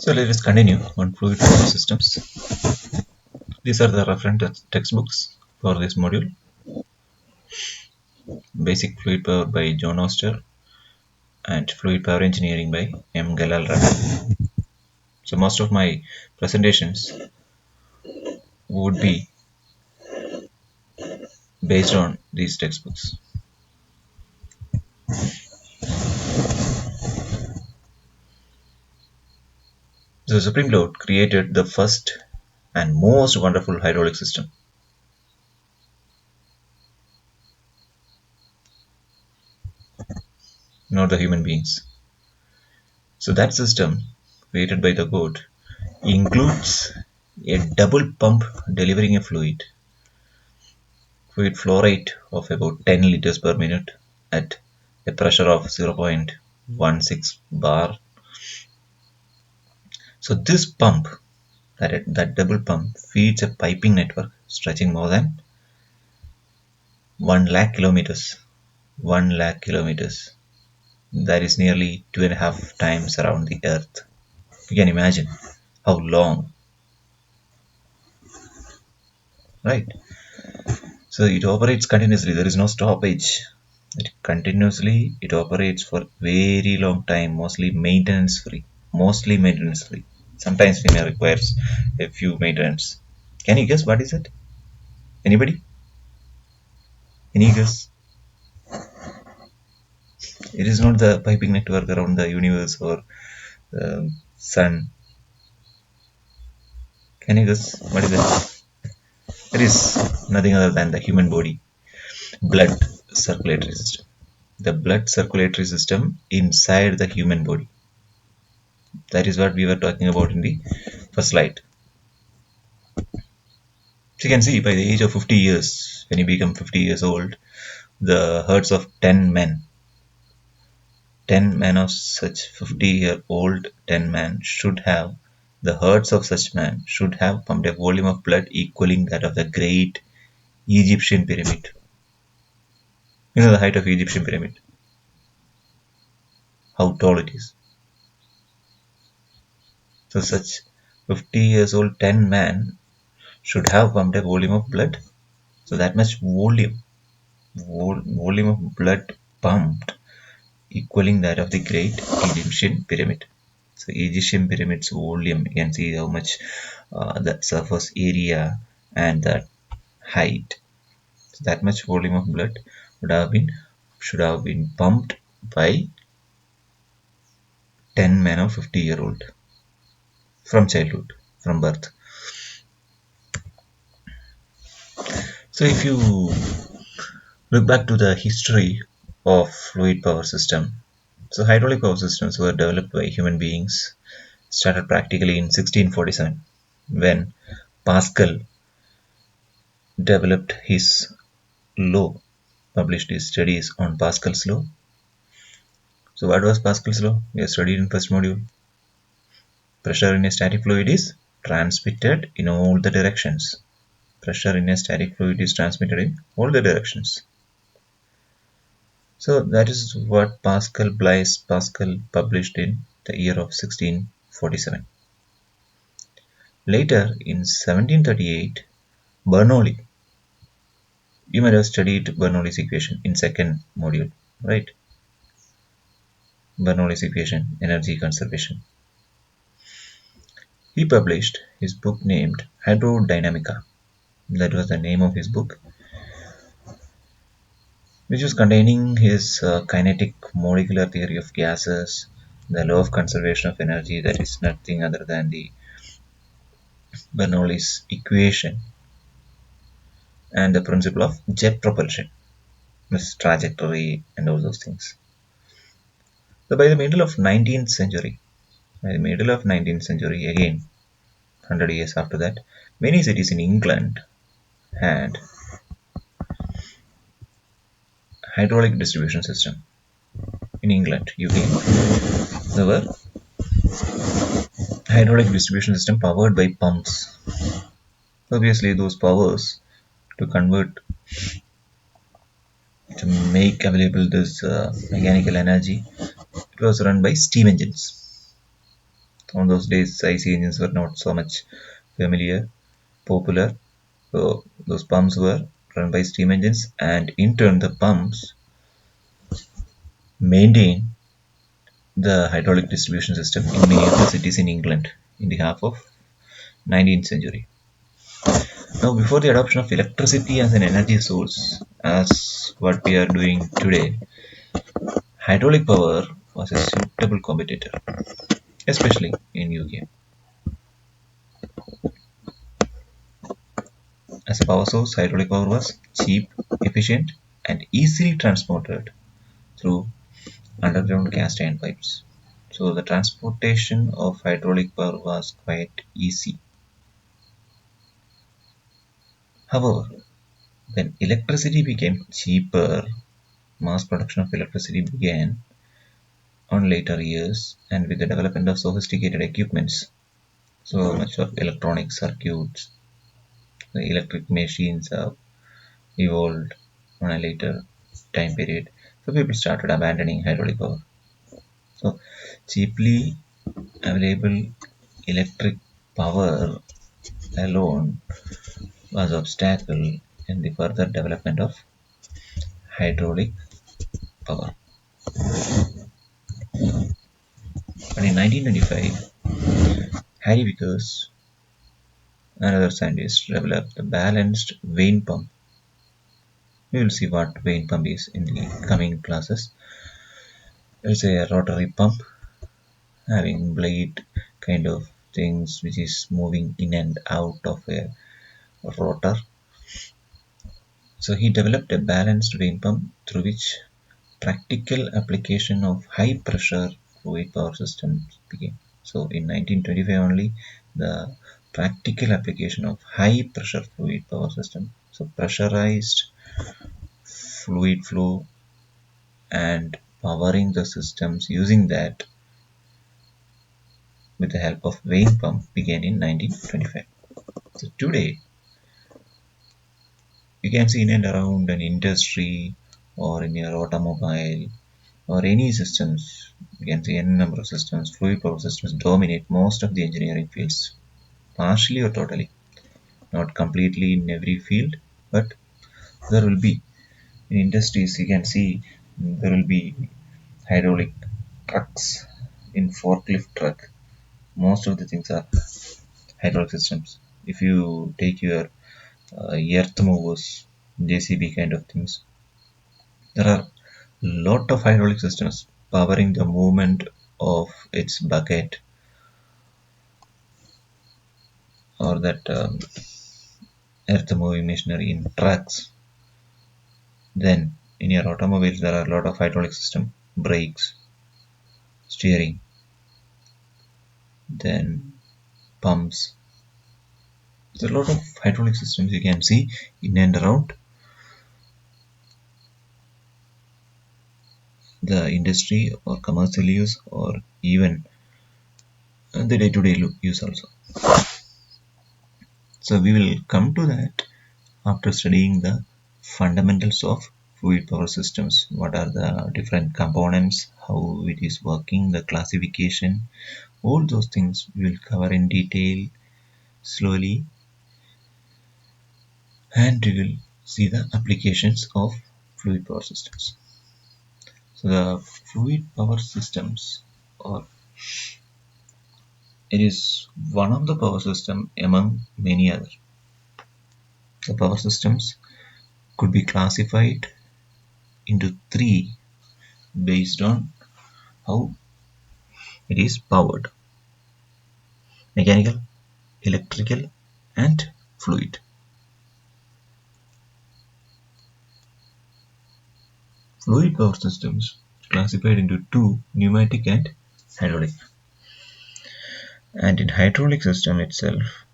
So let us continue on fluid power systems. These are the reference textbooks for this module. Basic Fluid Power by John Oster and Fluid Power Engineering by Galal Rabie. So most of my presentations would be based on these textbooks. The Supreme Lord created the first and most wonderful hydraulic system. Not the human beings. So that system created by the God includes a double pump delivering a fluid flow rate of about 10 liters per minute at a pressure of 0.16 bar. So this pump, that double pump, feeds a piping network stretching more than 1 lakh kilometers. 1 lakh kilometers. That is nearly 2.5 times around the earth. You can imagine how long, right? So it operates continuously. There is no stoppage. It operates for very long time, mostly maintenance free. Sometimes we may require a few maintenance. Can you guess what is it? Anybody? Any guess? It is not the piping network around the universe or sun. Can you guess what is it? It is nothing other than the human body, blood circulatory system. The blood circulatory system inside the human body. That is what we were talking about in the first slide. So you can see by the age of 50 years, when you become 50 years old, the hearts of 10 men of such 50-year-old 10 men should have, the hearts of such men should have pumped a volume of blood equaling that of the great Egyptian pyramid. You know the height of Egyptian pyramid, how tall it is. So such 50 years old 10 men should have pumped a volume of blood. So that much volume of blood pumped equaling that of the great Egyptian pyramid. So Egyptian pyramid's volume, you can see how much the surface area and the height. So that much volume of blood should have been pumped by 10 men of 50-year-old from childhood, from birth. So if you look back to the history of fluid power system, so hydraulic power systems were developed by human beings, started practically in 1647 when Pascal developed his law, published his studies on Pascal's law. So what was Pascal's law? We have studied in first module. Pressure in a static fluid is transmitted in all the directions. Pressure in a static fluid is transmitted in all the directions. So that is what Blaise Pascal published in the year of 1647. Later in 1738, Bernoulli, you might have studied Bernoulli's equation in second module, right? Bernoulli's equation, energy conservation. He published his book named Hydrodynamica. That was the name of his book, which was containing his kinetic molecular theory of gases, the law of conservation of energy, that is nothing other than the Bernoulli's equation, and the principle of jet propulsion, this trajectory and all those things. So by the middle of 19th century, again 100 years after that, many cities in England had hydraulic distribution system. In England, UK, there were hydraulic distribution system powered by pumps. Obviously, those powers to make available this mechanical energy, it was run by steam engines. On those days, IC engines were not so much popular. So those pumps were run by steam engines, and in turn the pumps maintain the hydraulic distribution system in many of the cities in England in the half of 19th century. Now, before the adoption of electricity as an energy source, as what we are doing today, hydraulic power was a suitable competitor, especially in UK. As a power source, hydraulic power was cheap, efficient, and easily transported through underground cast iron pipes. So the transportation of hydraulic power was quite easy. However, when electricity became cheaper, mass production of electricity began on later years, and with the development of sophisticated equipments, so much of electronic circuits, the electric machines have evolved on a later time period. So people started abandoning hydraulic power. So cheaply available electric power alone was obstacle in the further development of hydraulic power. But in 1995, Harry Vickers, another scientist, developed the balanced vane pump. We will see what vane pump is in the coming classes. It's a rotary pump having blade kind of things which is moving in and out of a rotor. So he developed a balanced vane pump through which practical application of high pressure fluid power systems began. So in 1925 only, the practical application of high pressure fluid power system. So pressurized fluid flow and powering the systems using that with the help of vane pump began in 1925. So today you can see in and around an industry or in your automobile or any systems, you can see n number of systems, fluid power systems dominate most of the engineering fields, partially or totally, not completely in every field, but there will be in industries. You can see there will be hydraulic trucks in forklift truck. Most of the things are hydraulic systems. If you take your earth movers, JCB kind of things, there are lot of hydraulic systems powering the movement of its bucket or that earth moving machinery in trucks. Then in your automobiles there are a lot of hydraulic system, brakes, steering, then pumps. There's a lot of hydraulic systems you can see in and around the industry or commercial use or even the day-to-day use also. So we will come to that after studying the fundamentals of fluid power systems. What are the different components, how it is working, the classification, all those things we will cover in detail slowly, and we will see the applications of fluid power systems. So the fluid power systems, or it is one of the power system among many others. The power systems could be classified into three based on how it is powered: mechanical, electrical, and fluid. Fluid power systems classified into two: pneumatic and hydraulic. And in hydraulic system itself,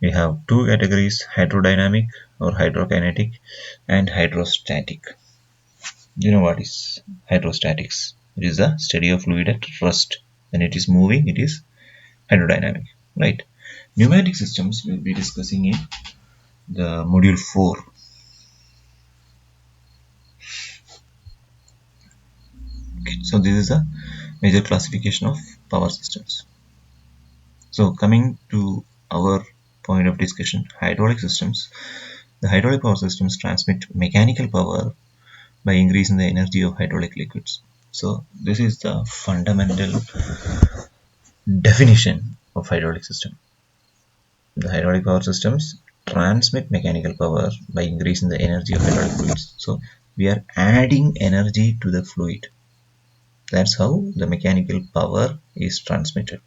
we have two categories: hydrodynamic or hydrokinetic and hydrostatic. You know what is hydrostatics? It is the study of fluid at rest. When it is moving, it is hydrodynamic, right? Pneumatic systems we'll be discussing in the module 4. Okay, so this is a major classification of power systems. So coming to our point of discussion, hydraulic systems. The hydraulic power systems transmit mechanical power by increasing the energy of hydraulic liquids. So this is the fundamental definition of hydraulic system. The hydraulic power systems transmit mechanical power by increasing the energy of hydraulic fluids. So we are adding energy to the fluid. That's how the mechanical power is transmitted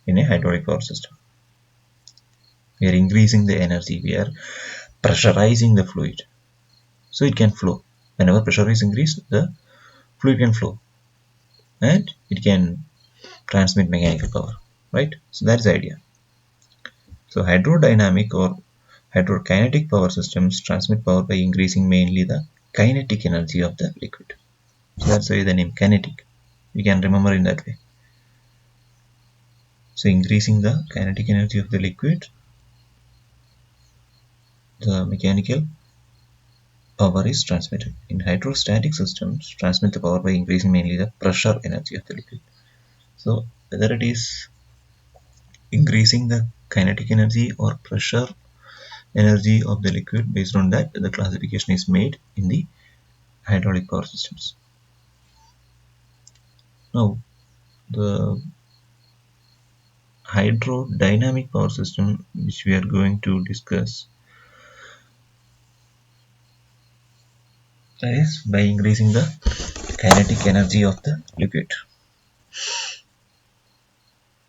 in a hydraulic power system. We are increasing the energy. We are pressurizing the fluid so it can flow. Whenever pressure is increased, the fluid can flow and it can transmit mechanical power, right? So that's the idea. So hydrodynamic or hydrokinetic power systems transmit power by increasing mainly the kinetic energy of the liquid. So that's why the name kinetic. We can remember in that way. So increasing the kinetic energy of the liquid, the mechanical power is transmitted. In hydrostatic systems, transmit the power by increasing mainly the pressure energy of the liquid. So whether it is increasing the kinetic energy or pressure energy of the liquid, based on that the classification is made in the hydraulic power systems. Now the hydrodynamic power system which we are going to discuss, that is by increasing the kinetic energy of the liquid.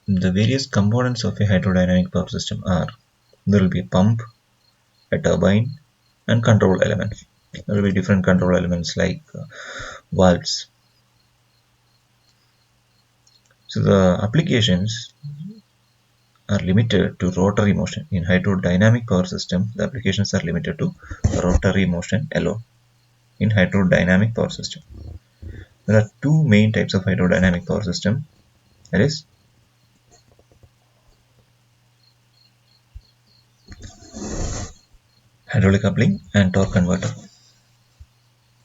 The various components of a hydrodynamic power system are: there will be a pump, a turbine, and control elements. There will be different control elements like valves. So the applications are limited to rotary motion. In hydrodynamic power system, the applications are limited to rotary motion alone. In hydrodynamic power system, there are two main types of hydrodynamic power system. That is hydraulic coupling and torque converter.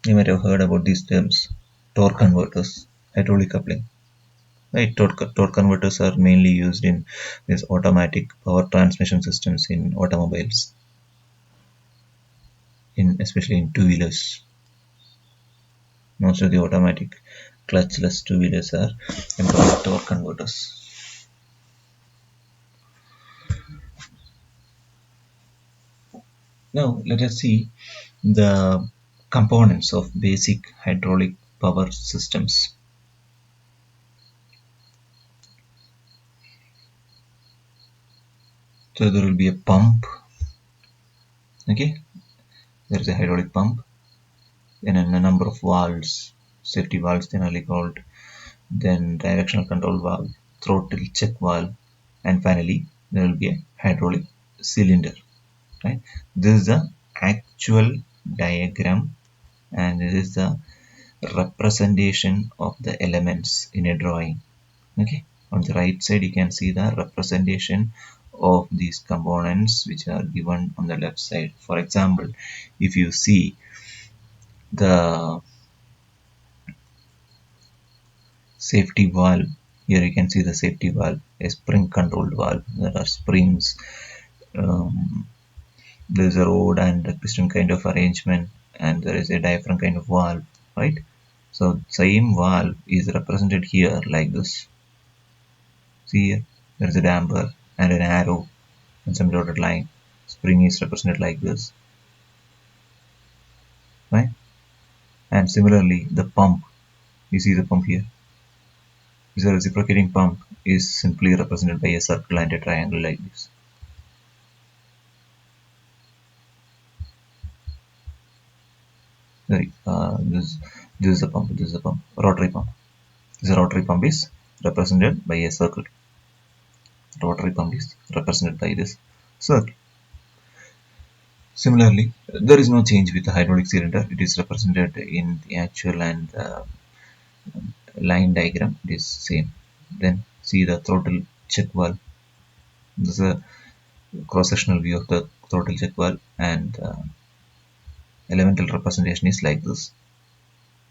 You might have heard about these terms: torque converters, hydraulic coupling. Right, torque converters are mainly used in these automatic power transmission systems in automobiles, especially in two-wheelers. Most of the automatic clutchless two-wheelers are employing torque converters. Now let us see the components of basic hydraulic power systems. So there will be a pump. Okay, there is a hydraulic pump, then a number of valves, safety valves generally called, then directional control valve, throttle check valve, and finally there will be a hydraulic cylinder. Right, this is the actual diagram and this is the representation of the elements in a drawing. Okay, on the right side you can see the representation of these components which are given on the left side. For example, if you see the safety valve, here you can see the safety valve, a spring controlled valve. There are springs, there is a rod and a piston kind of arrangement, and there is a diaphragm kind of valve, right? So same valve is represented here like this. See here, there is a damper and an arrow and some dotted line. Spring is represented like this, right? And similarly the pump, you see the pump here, is a reciprocating pump, is simply represented by a circle and a triangle like this. Sorry, this is a pump, this is a pump, rotary pump. This rotary pump is represented by a circle. Rotary pump is represented by this circle. Similarly, there is no change with the hydraulic cylinder. It is represented in the actual and line diagram. It is same. Then see the throttle check valve. This is a cross-sectional view of the throttle check valve, and elemental representation is like this.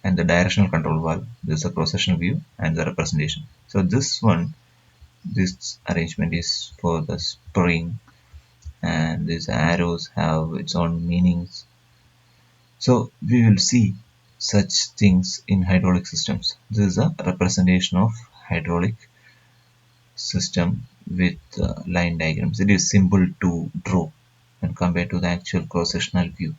And the directional control valve, this is a cross-sectional view and the representation. So this one, This arrangement is for the spring, and these arrows have its own meanings. So we will see such things in hydraulic systems. This is a representation of hydraulic system with line diagrams. It is simple to draw when compared to the actual cross-sectional view.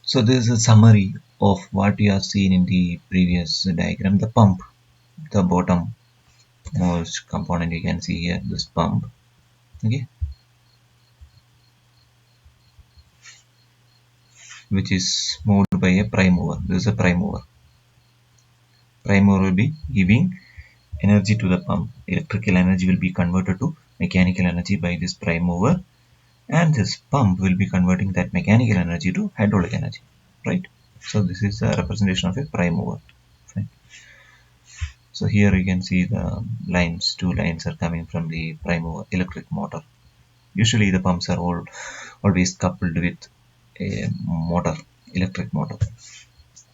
So this is a summary of what you have seen in the previous diagram. The pump, the bottom most component you can see here, this pump. Okay, which is moved by a prime mover. This is a prime mover. Prime mover will be giving energy to the pump. Electrical energy will be converted to mechanical energy by this prime mover, and this pump will be converting that mechanical energy to hydraulic energy, right? So this is a representation of a prime mover. Fine. So here you can see the lines, two lines are coming from the prime mover electric motor. Usually the pumps are always coupled with a motor, electric motor.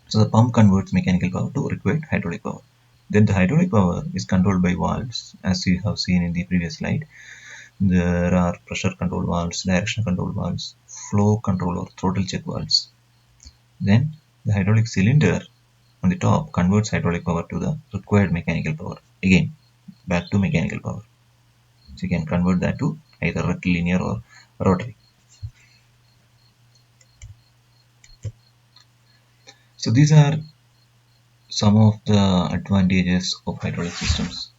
So the pump converts mechanical power to required hydraulic power. Then the hydraulic power is controlled by valves, as you have seen in the previous slide. There are pressure control valves, direction control valves, flow control or throttle check valves. Then the hydraulic cylinder on the top converts hydraulic power to the required mechanical power. Again, back to mechanical power. So you can convert that to either rectilinear or rotary. So these are some of the advantages of hydraulic systems.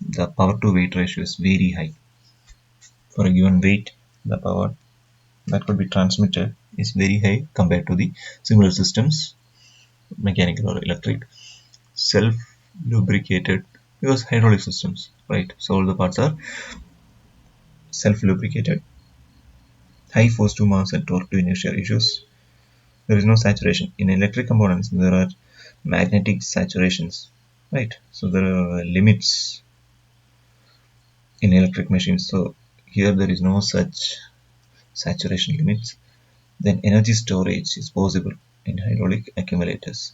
The power to weight ratio is very high. For a given weight, the power that could be transmitted is very high compared to the similar systems, mechanical or electric. Self lubricated, because hydraulic systems, right? So all the parts are self lubricated. High force to mass and torque to inertia ratios. There is no saturation. In electric components, there are magnetic saturations, right? So there are limits in electric machines. So here there is no such saturation limits. Then energy storage is possible in hydraulic accumulators.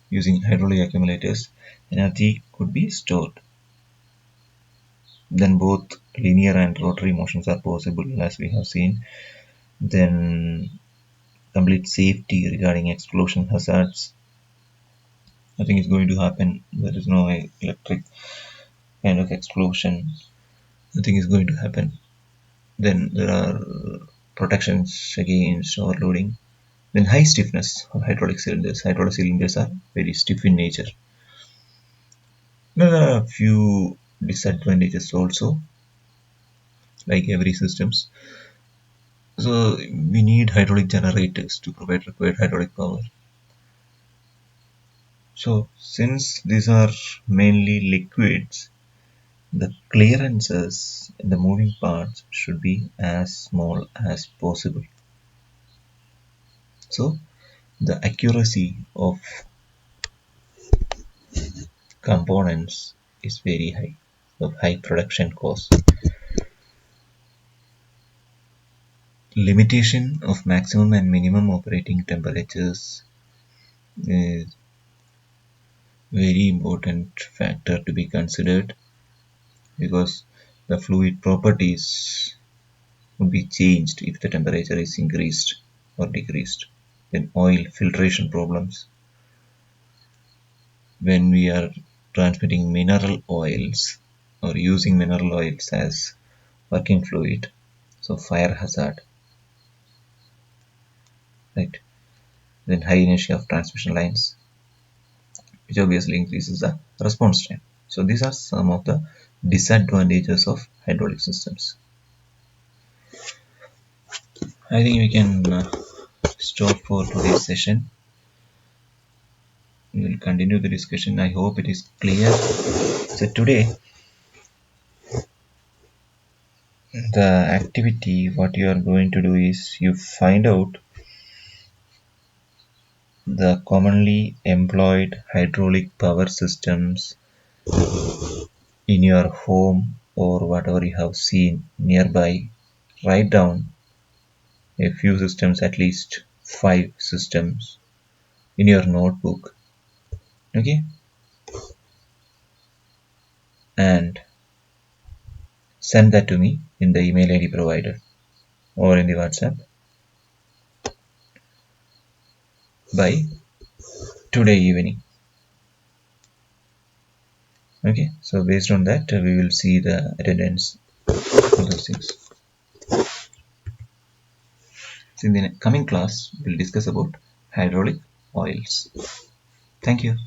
Using hydraulic accumulators, energy could be stored. Then both linear and rotary motions are possible, as we have seen. Then complete safety regarding explosion hazards. Nothing is going to happen. There is no electric kind of explosion. Nothing is going to happen. Then there are protections against overloading. Then high stiffness of hydraulic cylinders. Hydraulic cylinders are very stiff in nature. There are a few disadvantages also, like every systems. So we need hydraulic generators to provide required hydraulic power. So since these are mainly liquids, the clearances in the moving parts should be as small as possible. So the accuracy of components is very high, of high production cost. Limitation of maximum and minimum operating temperatures is very important factor to be considered, because the fluid properties would be changed if the temperature is increased or decreased. Then oil filtration problems. When we are transmitting mineral oils or using mineral oils as working fluid, so fire hazard, right? Then high inertia of transmission lines, which obviously increases the response time. So these are some of the disadvantages of hydraulic systems. I think we can stop for today's session. We will continue the discussion. I hope it is clear. So today, the activity what you are going to do is you find out the commonly employed hydraulic power systems in your home or whatever you have seen nearby. Write down a few systems, at least 5 systems, in your notebook. Okay, and send that to me in the email ID provided or in the WhatsApp by today evening. Okay, so based on that, we will see the attendance for those things. So in the coming class, we'll discuss about hydraulic oils. Thank you.